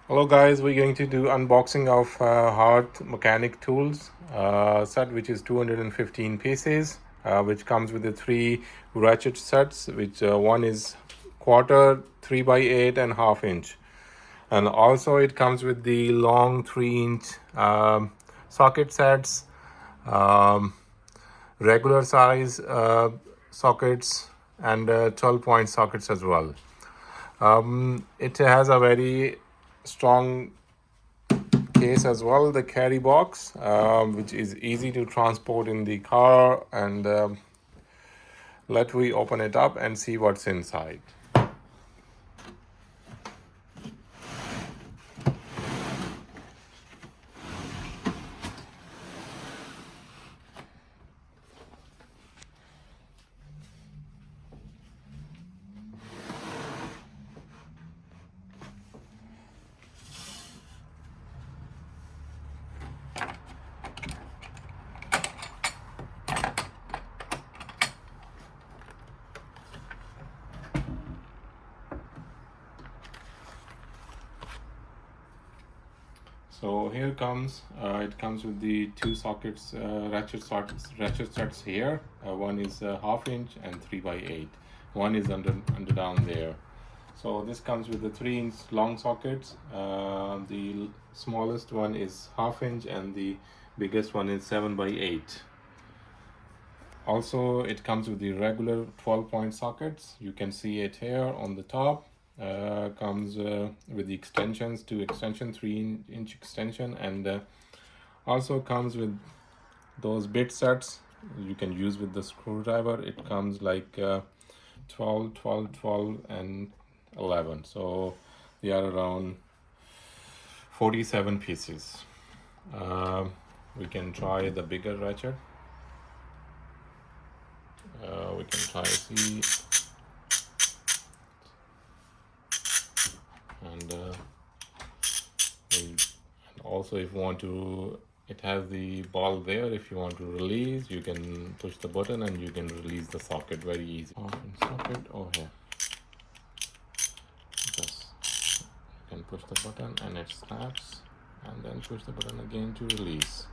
Hello guys, we're going to do unboxing of Hart mechanic tools set, which is 215 pieces, which comes with the three ratchet sets, which one is quarter, 3 by 8 and half inch, and also it comes with the long 3-inch socket sets, um, regular size sockets, and 12-point sockets as well. It has a very strong case as well, the carry box, which is easy to transport in the car. And let we open it up and see what's inside. So here comes it comes with the two sockets, ratchet sets here. One is half inch and 3 by 8. One is under down there. So this comes with the 3-inch long sockets. The smallest one is half inch and the biggest one is 7 by 8. Also, it comes with the regular 12-point sockets. You can see it here on the top. Comes with the extensions, two extension, 3-inch extension, and also comes with those bit sets you can use with the screwdriver. It comes like 12, 12, 12, and 11. So they are around 47 pieces. We can try the bigger ratchet. We can try see, and also if you want to, it has the ball there. If you want to release, you can push the button and you can release the socket very easy. Socket over here. Just you can push the button and it snaps, and then push the button again to release.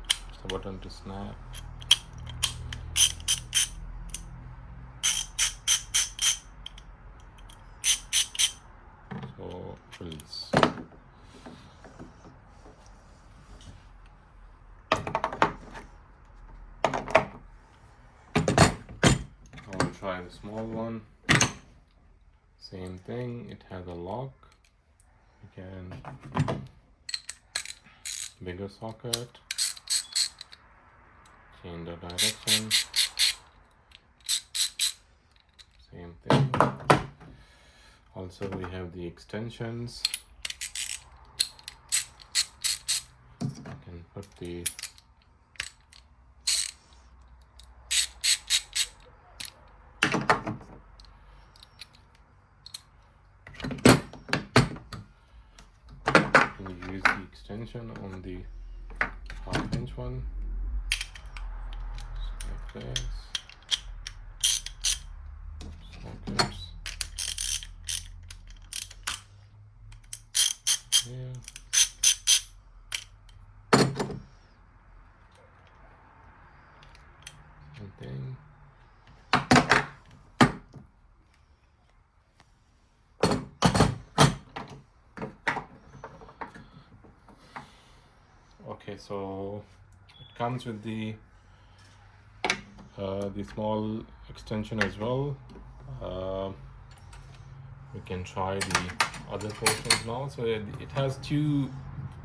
Push the button to snap. So release. I'll try the small one. Same thing, it has a lock. You can bigger socket, change the direction. Same thing. Also we have the extensions. You can put the use the extension on the half-inch one, like this. Sockets here. Same thing. Okay, so it comes with the small extension as well. We can try the other portions now. So it has two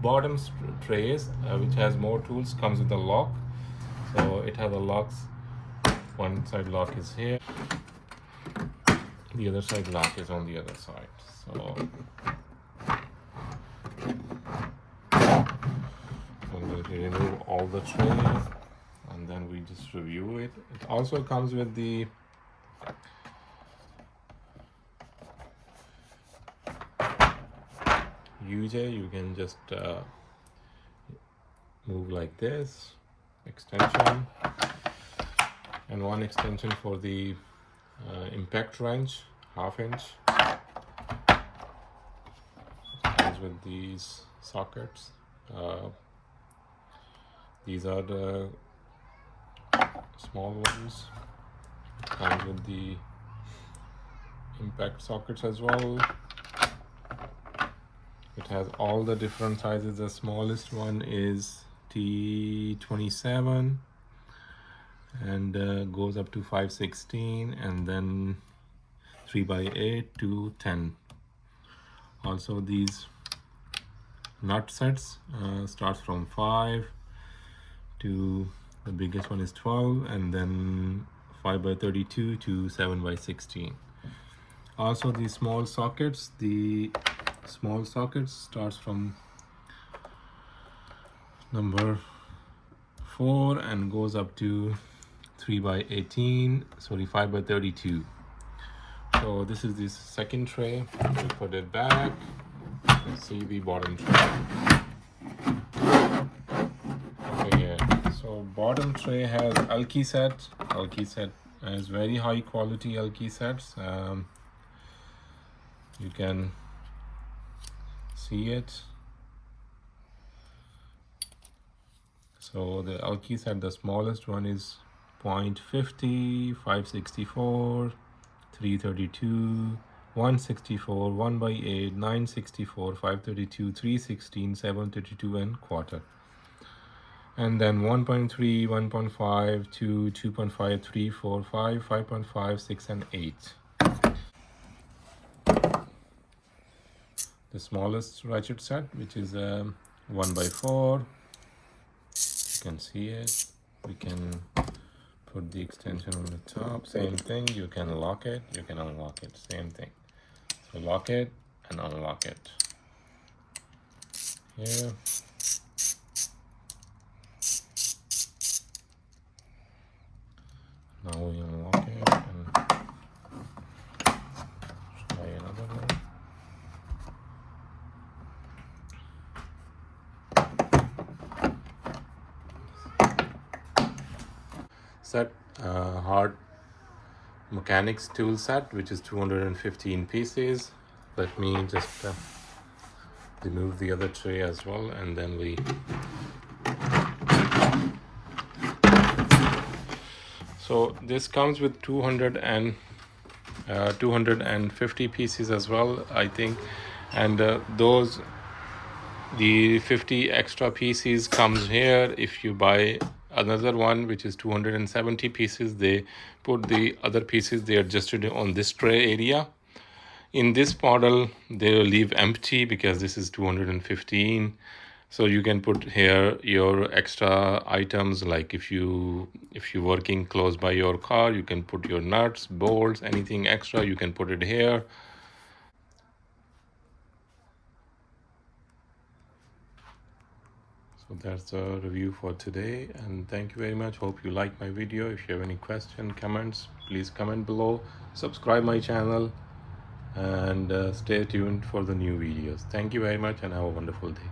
bottom trays, which has more tools. Comes with a lock. So it has a locks. One side lock is here. The other side lock is on the other side. So I'm going to remove all the tray, and then we just review it. It also comes with the UJ. You can just move like this, extension, and one extension for the impact wrench, half inch. Comes with these sockets. These are the small ones. Comes with the impact sockets as well. It has all the different sizes. The smallest one is T27 and goes up to 516, and then 3x8 to 10. Also, these nut sets starts from 5 to the biggest one is 12, and then 5x32 to 7x16. Also, the small sockets starts from number 4 and goes up to 3x18, sorry, 5x32. So this is the second tray. We put it back. Let's see the bottom tray. Okay, yeah. So bottom tray has alky set. Alky set has very high quality alky sets. You can see it. So the alky set, the smallest one is 0.50, 564, 332, 164, 1x8, 964, 532, 316, 732, and quarter. And then 1.3, 1.5, 2, 2.5, 3, 4, 5, 5.5, 6, and 8. The smallest ratchet set, which is 1x4. You can see it. We can put the extension on the top. Same thing. You can lock it. You can unlock it. Same thing. So lock it and unlock it. Here. Now we unlock it and try another one. Set Hart mechanics tool set, which is 215 pieces. Let me just remove the other tray as well, and then we so this comes with 250 pieces as well, I think, and the 50 extra pieces comes here. If you buy another one which is 270 pieces, they put the other pieces, they adjusted on this tray area. In this model they will leave empty because this is 215, so you can put here your extra items, like if you're working close by your car, you can put your nuts, bolts, anything extra, you can put it here. So that's the review for today, and thank you very much. Hope you like my video. If you have any question, comments, please comment below. Subscribe my channel and stay tuned for the new videos. Thank you very much and have a wonderful day.